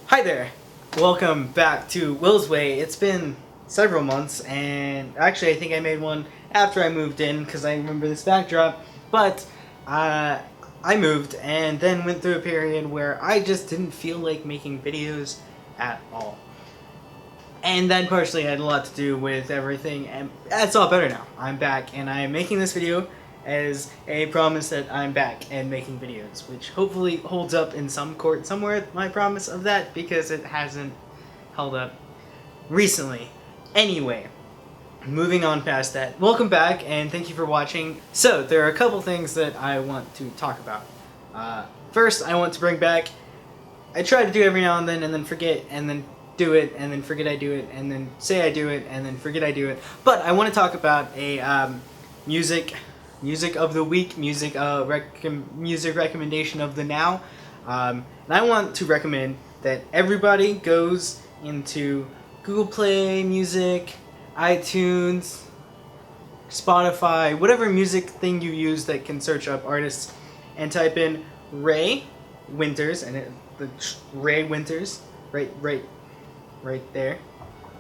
Hi there! Welcome back to Will's Way. It's been several months, and actually I think I made one after I moved in because I remember this backdrop, but I moved and then went through a period where I just didn't feel like making videos at all. And that partially had a lot to do with everything, and it's all better now. I'm back, and I'm making this video as a promise that I'm back and making videos, which hopefully holds up in some court somewhere, my promise of that, because it hasn't held up recently. Anyway, moving on past that, welcome back, and thank you for watching. So, there are a couple things that I want to talk about. First, I want to bring back, I try to do every now and then forget, and then do it, and then forget I do it, and then say I do it, and then forget I do it. But I want to talk about a music of the week, music recommendation of the now. And I want to recommend that everybody goes into Google Play Music, iTunes, Spotify, whatever music thing you use that can search up artists, and type in Ray Winters, and Ray Winters, right there.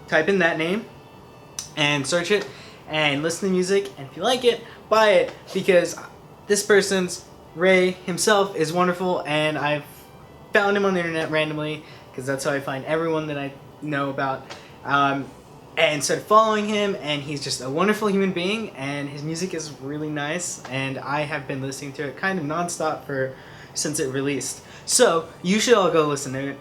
Type in that name and search it and listen to music, and if you like it, buy it, because this person's, Ray himself, is wonderful, and I've found him on the internet randomly because that's how I find everyone that I know about, and started following him, and he's just a wonderful human being, and his music is really nice, and I have been listening to it kind of nonstop since it released. So you should all go listen to it.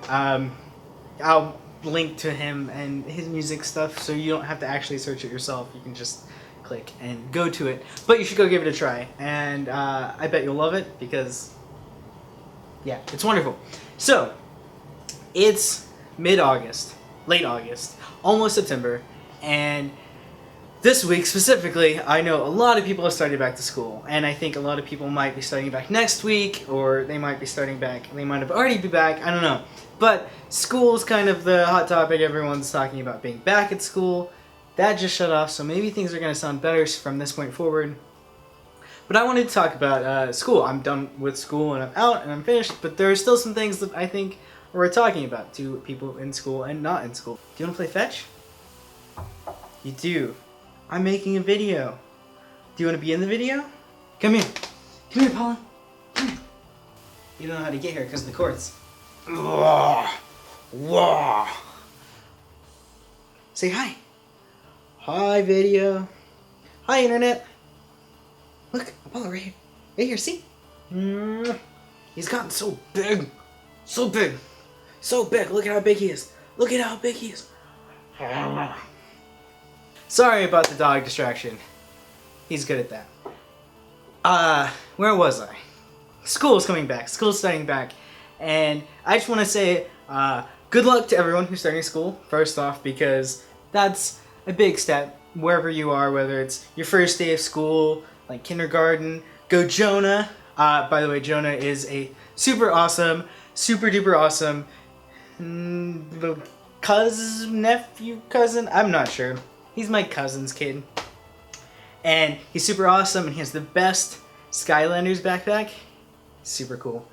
I'll link to him and his music stuff so you don't have to actually search it yourself. You can just click and go to it. But you should go give it a try, and I bet you'll love it because, yeah, it's wonderful. So, it's mid-August, late August, almost September, and this week specifically, I know a lot of people are starting back to school, and I think a lot of people might be starting back next week, or they might be starting back, they might have already be back, I don't know. But school's kind of the hot topic. Everyone's talking about being back at school. That just shut off, so maybe things are going to sound better from this point forward. But I wanted to talk about school. I'm done with school, and I'm out, and I'm finished, but there are still some things that I think are worth talking about to people in school and not in school. Do you want to play fetch? You do. I'm making a video. Do you want to be in the video? Come here. Come here, Paula. Come here. You don't know how to get here because of the courts. Say hi. Hi, video. Hi, internet. Look, Apollo right here. Right here, see? He's gotten so big. So big. So big. Look at how big he is. Look at how big he is. Sorry about the dog distraction. He's good at that. Where was I? School's coming back. School's starting back. And I just want to say good luck to everyone who's starting school, first off, because that's a big step wherever you are, whether it's your first day of school, like kindergarten. Go Jonah. By the way, Jonah is a super awesome, super duper awesome cousin, I'm not sure. He's my cousin's kid. And he's super awesome, and he has the best Skylanders backpack. Super cool.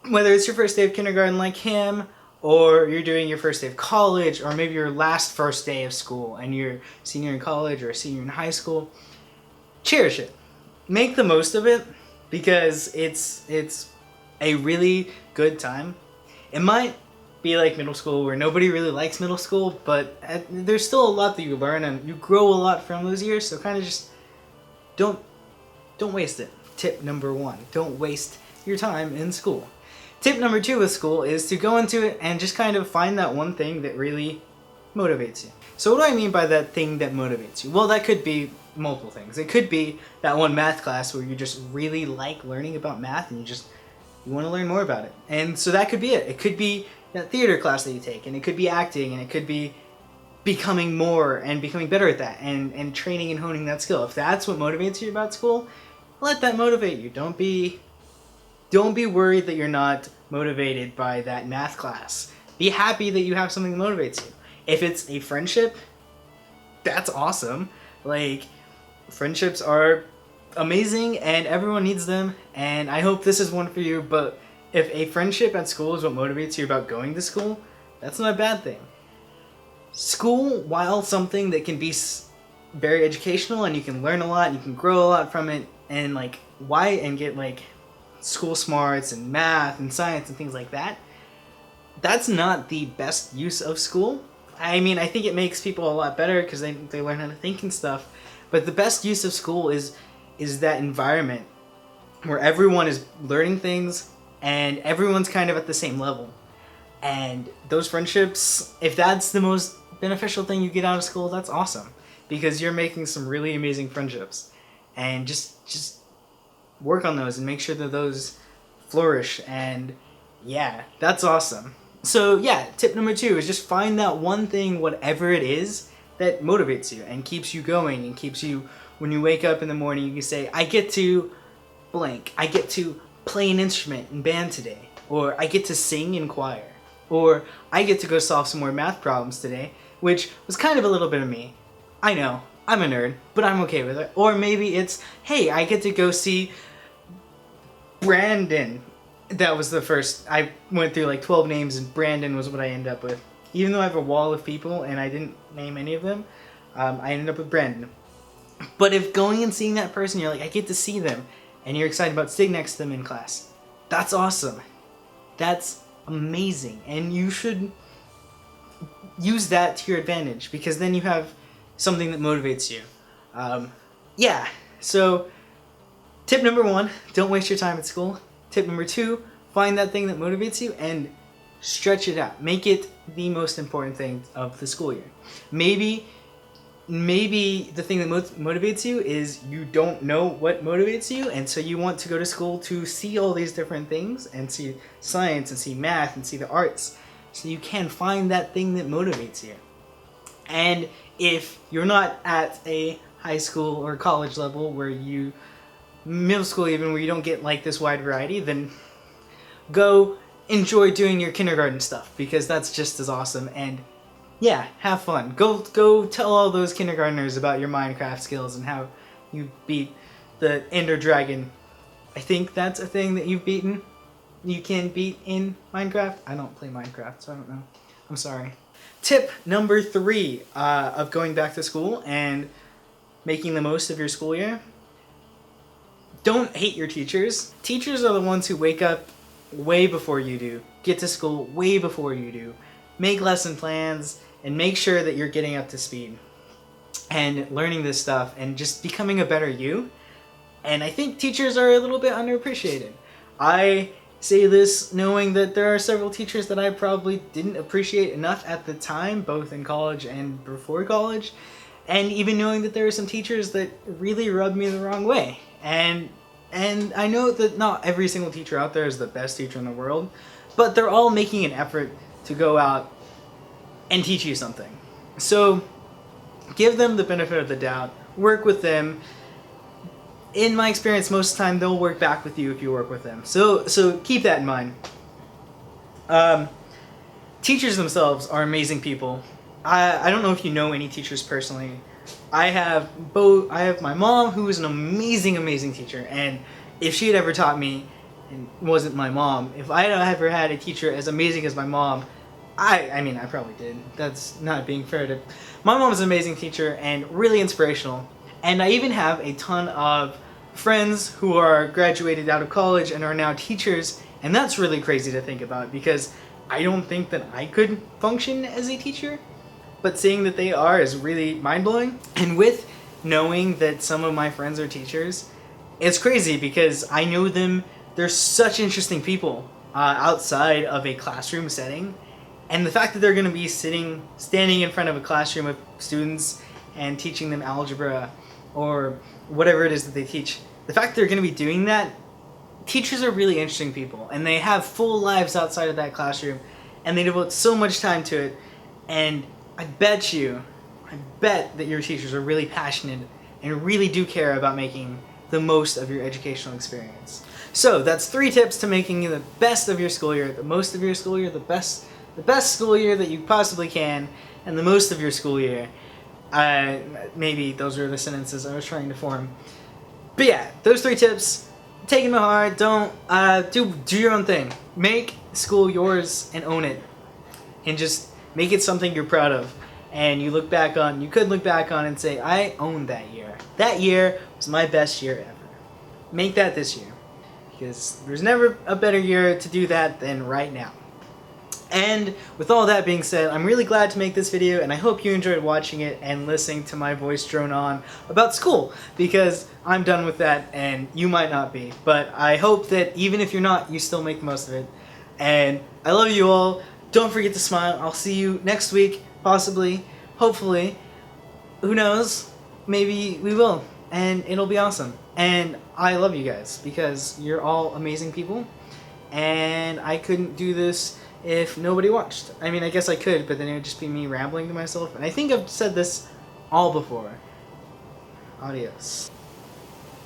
Whether it's your first day of kindergarten like him, or you're doing your first day of college, or maybe your last first day of school and you're a senior in college or a senior in high school, cherish it. Make the most of it, because it's a really good time. It might be like middle school where nobody really likes middle school, but there's still a lot that you learn and you grow a lot from those years, so kind of just don't waste it. Tip number 1, don't waste your time in school. Tip number 2 with school is to go into it and just kind of find that one thing that really motivates you. So what do I mean by that thing that motivates you? Well, that could be multiple things. It could be that one math class where you just really like learning about math and you want to learn more about it. And so that could be it. It could be that theater class that you take, and it could be acting, and it could be becoming more and becoming better at that, and training and honing that skill. If that's what motivates you about school, let that motivate you. Don't be worried that you're not motivated by that math class. Be happy that you have something that motivates you. If it's a friendship, that's awesome. Like, friendships are amazing and everyone needs them, and I hope this is one for you, but if a friendship at school is what motivates you about going to school, that's not a bad thing. School, while something that can be very educational and you can learn a lot and you can grow a lot from it, and like and get like school smarts and math and science and things like that, that's not the best use of school. I mean, I think it makes people a lot better because they learn how to think and stuff, but the best use of school is that environment where everyone is learning things and everyone's kind of at the same level. And those friendships, if that's the most beneficial thing you get out of school, that's awesome, because you're making some really amazing friendships. And just work on those and make sure that those flourish. And yeah, that's awesome. So yeah, tip number 2 is just find that one thing, whatever it is, that motivates you and keeps you going and keeps you, when you wake up in the morning, you can say, I get to blank. I get to play an instrument in band today. Or I get to sing in choir. Or I get to go solve some more math problems today, which was kind of a little bit of me. I know, I'm a nerd, but I'm okay with it. Or maybe it's, hey, I get to go see Brandon. That was the first. I went through like 12 names and Brandon was what I ended up with. Even though I have a wall of people and I didn't name any of them, I ended up with Brandon. But if going and seeing that person, you're like, I get to see them, and you're excited about sitting next to them in class, that's awesome. That's amazing. And you should use that to your advantage, because then you have something that motivates you. Yeah, so tip number 1, don't waste your time at school. Tip number 2, find that thing that motivates you and stretch it out. Make it the most important thing of the school year. Maybe the thing that motivates you is you don't know what motivates you, and so you want to go to school to see all these different things and see science and see math and see the arts, so you can find that thing that motivates you. And if you're not at a high school or college level middle school even, where you don't get like this wide variety, then go enjoy doing your kindergarten stuff, because that's just as awesome. And yeah, have fun. Go tell all those kindergartners about your Minecraft skills and how you beat the Ender Dragon. I think that's a thing that you've beaten. You can beat in Minecraft. I don't play Minecraft, so I don't know. I'm sorry. Tip number 3 of going back to school and making the most of your school year. Don't hate your teachers. Teachers are the ones who wake up way before you do, get to school way before you do, make lesson plans, and make sure that you're getting up to speed and learning this stuff and just becoming a better you. And I think teachers are a little bit underappreciated. I say this knowing that there are several teachers that I probably didn't appreciate enough at the time, both in college and before college, and even knowing that there are some teachers that really rubbed me the wrong way. And I know that not every single teacher out there is the best teacher in the world, but they're all making an effort to go out and teach you something. So give them the benefit of the doubt, work with them. In my experience, most of the time they'll work back with you if you work with them. So keep that in mind. Teachers themselves are amazing people. I don't know if you know any teachers personally. I have my mom, who is an amazing teacher, and if she had ever taught me and wasn't my mom, if I had ever had a teacher as amazing as my mom, I mean, I probably did. That's not being fair to... My mom is an amazing teacher and really inspirational. And I even have a ton of friends who are graduated out of college and are now teachers. And that's really crazy to think about, because I don't think that I could function as a teacher. But seeing that they are is really mind-blowing. And with knowing that some of my friends are teachers, it's crazy because I know them. They're such interesting people outside of a classroom setting. And the fact that they're going to be standing in front of a classroom of students and teaching them algebra or whatever it is that they teach, the fact that they're going to be doing that, teachers are really interesting people. And they have full lives outside of that classroom. And they devote so much time to it. And I bet that your teachers are really passionate and really do care about making the most of your educational experience. So that's 3 tips to making the best of your school year, the most of your school year, the best school year that you possibly can, and the most of your school year. Maybe those are the sentences I was trying to form. But yeah, those 3 tips. take it to heart. Don't do your own thing. Make school yours and own it, and just make it something you're proud of. And you could look back on and say, I owned that year. That year was my best year ever. Make that this year, because there's never a better year to do that than right now. And with all that being said, I'm really glad to make this video, and I hope you enjoyed watching it and listening to my voice drone on about school, because I'm done with that and you might not be. But I hope that even if you're not, you still make the most of it. And I love you all. Don't forget to smile. I'll see you next week, possibly, hopefully. Who knows? Maybe we will, and it'll be awesome. And I love you guys, because you're all amazing people, and I couldn't do this if nobody watched. I mean, I guess I could, but then it would just be me rambling to myself. And I think I've said this all before. Adios.